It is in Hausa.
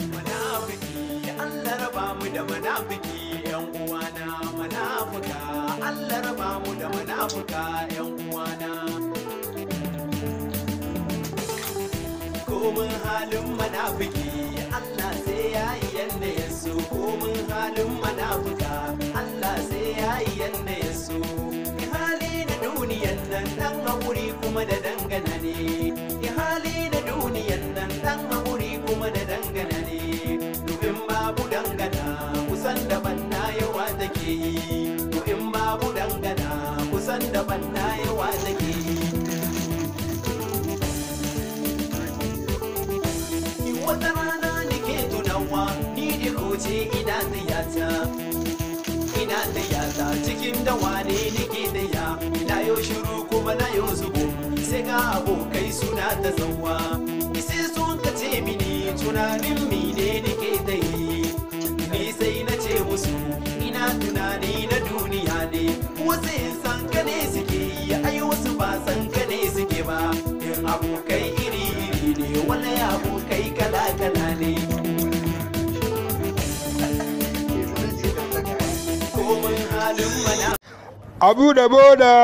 Munafiki Allah raba mu da munafiki yan uwana, munafuka Allah raba mu da munafuka yan uwana. Komin halin munafiki Allah sai ya yi yanda ya so, komin halin munafuka Allah sai ya yi yanda ya so. Hali na duniyan nan dan haƙuri kuma da dangana ne, hali na duniyan nan dan haƙuri kuma da dangana ne. Domin babu dangana kusan da banna yawa take yi, domin babu dangana kusan da banna yawa take yi. Wata rana nake tunawa ni da koce ina da yata cikin dawa ne nake da ya, ina yau shiru kuma na yau zubo sai ga abokai suna ta zauwa, sai sun ka ce mini tunanin mine nake da yi, ni sai na ce musu ina tunani na duniya ne, wasu in san ka ne suke yi ai wasu ba san ka ne suke ba, in abokai iri ne wani abokai kala-kala ne. Komin halin mana Abu da boda